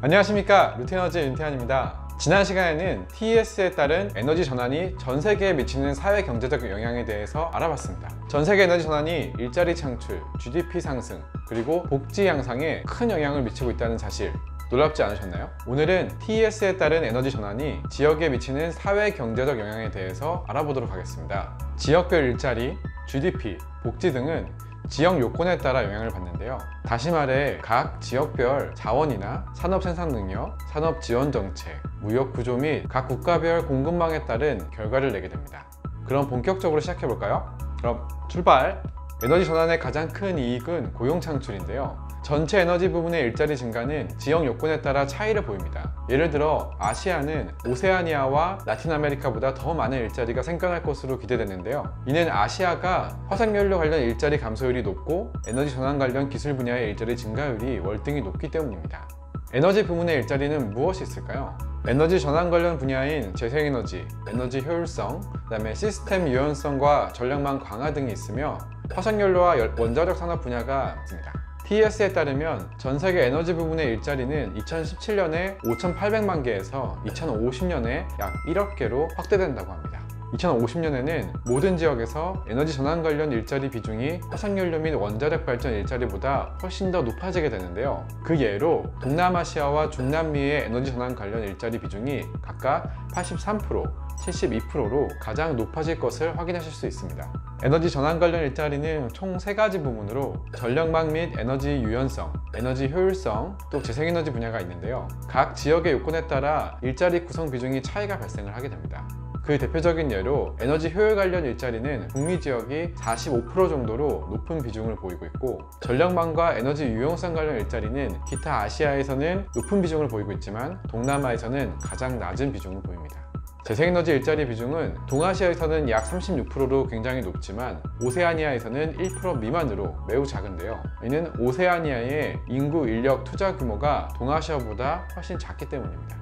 안녕하십니까, 루테너지 윤태환입니다. 지난 시간에는 TES에 따른 에너지 전환이 전 세계에 미치는 사회 경제적 영향에 대해서 알아봤습니다. 전 세계 에너지 전환이 일자리 창출, GDP 상승, 그리고 복지 향상에 큰 영향을 미치고 있다는 사실, 놀랍지 않으셨나요? 오늘은 TES에 따른 에너지 전환이 지역에 미치는 사회 경제적 영향에 대해서 알아보도록 하겠습니다. 지역별 일자리, GDP, 복지 등은 지역 요건에 따라 영향을 받는데요. 다시 말해 각 지역별 자원이나 산업 생산 능력, 산업 지원 정책, 무역 구조 및 각 국가별 공급망에 따른 결과를 내게 됩니다. 그럼 본격적으로 시작해 볼까요? 그럼 출발! 에너지 전환의 가장 큰 이익은 고용 창출인데요. 전체 에너지 부분의 일자리 증가는 지역 요건에 따라 차이를 보입니다. 예를 들어 아시아는 오세아니아와 라틴 아메리카보다 더 많은 일자리가 생겨날 것으로 기대되는데요. 이는 아시아가 화석연료 관련 일자리 감소율이 높고 에너지 전환 관련 기술 분야의 일자리 증가율이 월등히 높기 때문입니다. 에너지 부문의 일자리는 무엇이 있을까요? 에너지 전환 관련 분야인 재생에너지, 에너지 효율성, 그다음에 시스템 유연성과 전력망 강화 등이 있으며 화석연료와 원자력 산업 분야가 있습니다. TES에 따르면 전 세계 에너지 부분의 일자리는 2017년에 5,800만 개에서 2050년에 약 1억 개로 확대된다고 합니다. 2050년에는 모든 지역에서 에너지 전환 관련 일자리 비중이 화석연료 및 원자력 발전 일자리보다 훨씬 더 높아지게 되는데요. 그 예로 동남아시아와 중남미의 에너지 전환 관련 일자리 비중이 각각 83%, 72%로 가장 높아질 것을 확인하실 수 있습니다. 에너지 전환 관련 일자리는 총 3가지 부문으로 전력망 및 에너지 유연성, 에너지 효율성, 또 재생에너지 분야가 있는데요. 각 지역의 요건에 따라 일자리 구성 비중이 차이가 발생을 하게 됩니다. 그 대표적인 예로 에너지 효율 관련 일자리는 북미 지역이 45% 정도로 높은 비중을 보이고 있고, 전력망과 에너지 유용성 관련 일자리는 기타 아시아에서는 높은 비중을 보이고 있지만 동남아에서는 가장 낮은 비중을 보입니다. 재생에너지 일자리 비중은 동아시아에서는 약 36%로 굉장히 높지만 오세아니아에서는 1% 미만으로 매우 작은데요. 이는 오세아니아의 인구 인력 투자 규모가 동아시아보다 훨씬 작기 때문입니다.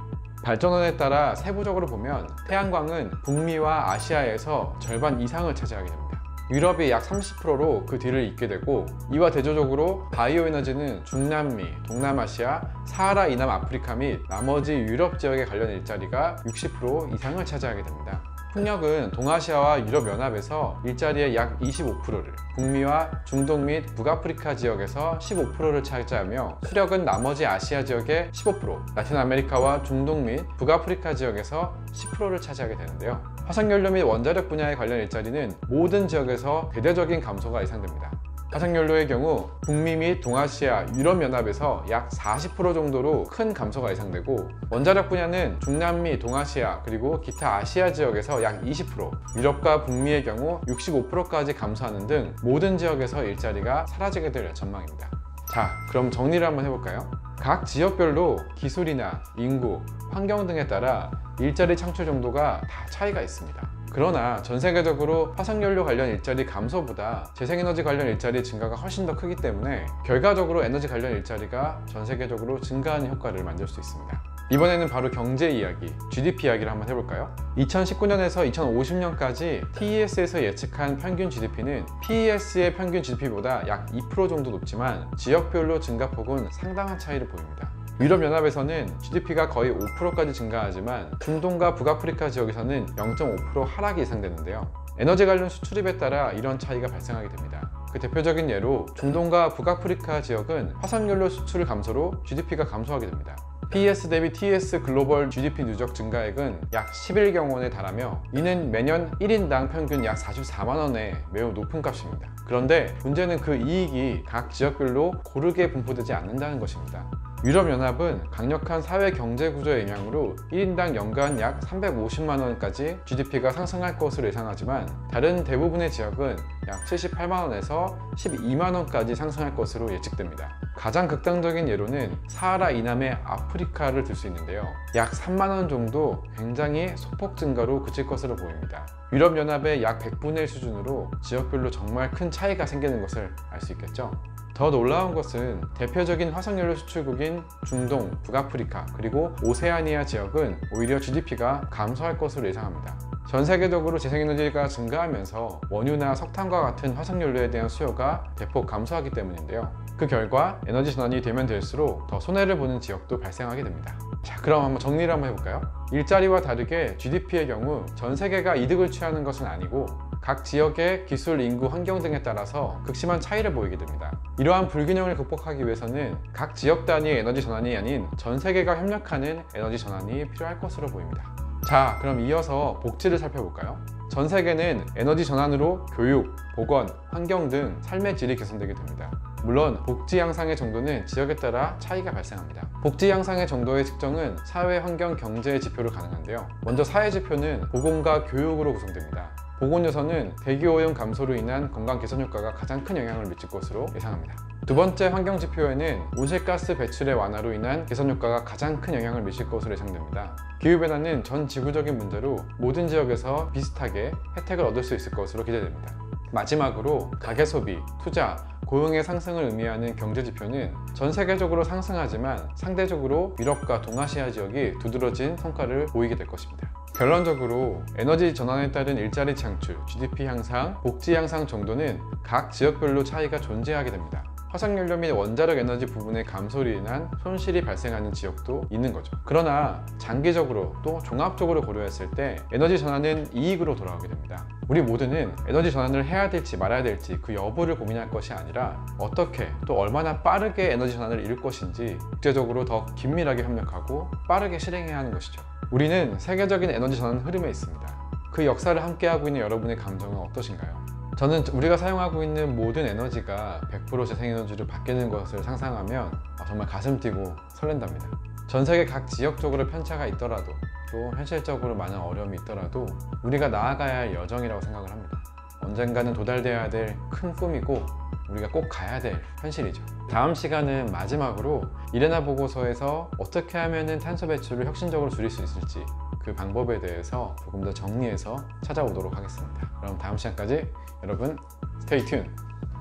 발전원에 따라 세부적으로 보면 태양광은 북미와 아시아에서 절반 이상을 차지하게 됩니다. 유럽이 약 30%로 그 뒤를 잇게 되고, 이와 대조적으로 바이오 에너지는 중남미, 동남아시아, 사하라 이남 아프리카 및 나머지 유럽 지역에 관련 일자리가 60% 이상을 차지하게 됩니다. 풍력은 동아시아와 유럽연합에서 일자리의 약 25%를, 북미와 중동 및 북아프리카 지역에서 15%를 차지하며 수력은 나머지 아시아 지역의 15%, 라틴 아메리카와 중동 및 북아프리카 지역에서 10%를 차지하게 되는데요. 화석연료 및 원자력 분야에 관련 일자리는 모든 지역에서 대대적인 감소가 예상됩니다. 화석연료의 경우 북미 및 동아시아, 유럽연합에서 약 40% 정도로 큰 감소가 예상되고, 원자력 분야는 중남미, 동아시아, 그리고 기타 아시아 지역에서 약 20%, 유럽과 북미의 경우 65%까지 감소하는 등 모든 지역에서 일자리가 사라지게 될 전망입니다. 자, 그럼 정리를 한번 해볼까요? 각 지역별로 기술이나 인구, 환경 등에 따라 일자리 창출 정도가 다 차이가 있습니다. 그러나 전 세계적으로 화석연료 관련 일자리 감소보다 재생에너지 관련 일자리 증가가 훨씬 더 크기 때문에 결과적으로 에너지 관련 일자리가 전 세계적으로 증가하는 효과를 만들 수 있습니다. 이번에는 바로 경제 이야기, GDP 이야기를 한번 해볼까요? 2019년에서 2050년까지 TES에서 예측한 평균 GDP는 PES의 평균 GDP보다 약 2% 정도 높지만 지역별로 증가폭은 상당한 차이를 보입니다. 유럽연합에서는 GDP가 거의 5%까지 증가하지만 중동과 북아프리카 지역에서는 0.5% 하락이 예상되는데요. 에너지 관련 수출입에 따라 이런 차이가 발생하게 됩니다. 그 대표적인 예로 중동과 북아프리카 지역은 화석연료 수출 감소로 GDP가 감소하게 됩니다. PES 대비 TES 글로벌 GDP 누적 증가액은 약 11억 원에 달하며 이는 매년 1인당 평균 약 44만 원의 매우 높은 값입니다. 그런데 문제는 그 이익이 각 지역별로 고르게 분포되지 않는다는 것입니다. 유럽연합은 강력한 사회 경제 구조의 영향으로 1인당 연간 약 350만 원까지 GDP가 상승할 것으로 예상하지만 다른 대부분의 지역은 약 78만 원에서 12만 원까지 상승할 것으로 예측됩니다. 가장 극단적인 예로는 사하라 이남의 아프리카를 들 수 있는데요. 약 3만 원 정도 굉장히 소폭 증가로 그칠 것으로 보입니다. 유럽연합의 약 100분의 1 수준으로 지역별로 정말 큰 차이가 생기는 것을 알 수 있겠죠. 더 놀라운 것은 대표적인 화석연료 수출국인 중동, 북아프리카, 그리고 오세아니아 지역은 오히려 GDP가 감소할 것으로 예상합니다. 전 세계적으로 재생에너지가 증가하면서 원유나 석탄과 같은 화석연료에 대한 수요가 대폭 감소하기 때문인데요. 그 결과 에너지 전환이 되면 될수록 더 손해를 보는 지역도 발생하게 됩니다. 자, 그럼 한번 정리를 한번 해볼까요? 일자리와 다르게 GDP의 경우 전 세계가 이득을 취하는 것은 아니고 각 지역의 기술, 인구, 환경 등에 따라서 극심한 차이를 보이게 됩니다. 이러한 불균형을 극복하기 위해서는 각 지역 단위의 에너지 전환이 아닌 전 세계가 협력하는 에너지 전환이 필요할 것으로 보입니다. 자, 그럼 이어서 복지를 살펴볼까요? 전 세계는 에너지 전환으로 교육, 보건, 환경 등 삶의 질이 개선되게 됩니다. 물론 복지 향상의 정도는 지역에 따라 차이가 발생합니다. 복지 향상의 정도의 측정은 사회, 환경, 경제의 지표로 가능한데요. 먼저 사회 지표는 보건과 교육으로 구성됩니다. 보건 요소는 대기오염 감소로 인한 건강 개선 효과가 가장 큰 영향을 미칠 것으로 예상합니다. 두 번째 환경 지표에는 온실가스 배출의 완화로 인한 개선 효과가 가장 큰 영향을 미칠 것으로 예상됩니다. 기후변화는 전 지구적인 문제로 모든 지역에서 비슷하게 혜택을 얻을 수 있을 것으로 기대됩니다. 마지막으로 가계소비, 투자, 고용의 상승을 의미하는 경제지표는 전 세계적으로 상승하지만 상대적으로 유럽과 동아시아 지역이 두드러진 성과를 보이게 될 것입니다. 결론적으로 에너지 전환에 따른 일자리 창출, GDP 향상, 복지 향상 정도는 각 지역별로 차이가 존재하게 됩니다. 화석연료 및 원자력 에너지 부분의 감소로 인한 손실이 발생하는 지역도 있는 거죠. 그러나 장기적으로 또 종합적으로 고려했을 때 에너지 전환은 이익으로 돌아오게 됩니다. 우리 모두는 에너지 전환을 해야 될지 말아야 될지 그 여부를 고민할 것이 아니라 어떻게 또 얼마나 빠르게 에너지 전환을 이룰 것인지 국제적으로 더 긴밀하게 협력하고 빠르게 실행해야 하는 것이죠. 우리는 세계적인 에너지 전환 흐름에 있습니다. 그 역사를 함께하고 있는 여러분의 감정은 어떠신가요? 저는 우리가 사용하고 있는 모든 에너지가 100% 재생에너지로 바뀌는 것을 상상하면 정말 가슴 뛰고 설렌답니다. 전 세계 각 지역적으로 편차가 있더라도 또 현실적으로 많은 어려움이 있더라도 우리가 나아가야 할 여정이라고 생각을 합니다. 언젠가는 도달되어야 될 큰 꿈이고 우리가 꼭 가야 될 현실이죠. 다음 시간은 마지막으로 이레나 보고서에서 어떻게 하면 탄소 배출을 혁신적으로 줄일 수 있을지 그 방법에 대해서 조금 더 정리해서 찾아오도록 하겠습니다. 그럼 다음 시간까지 여러분 스테이 튠!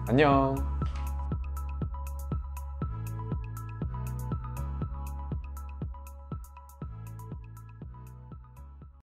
안녕!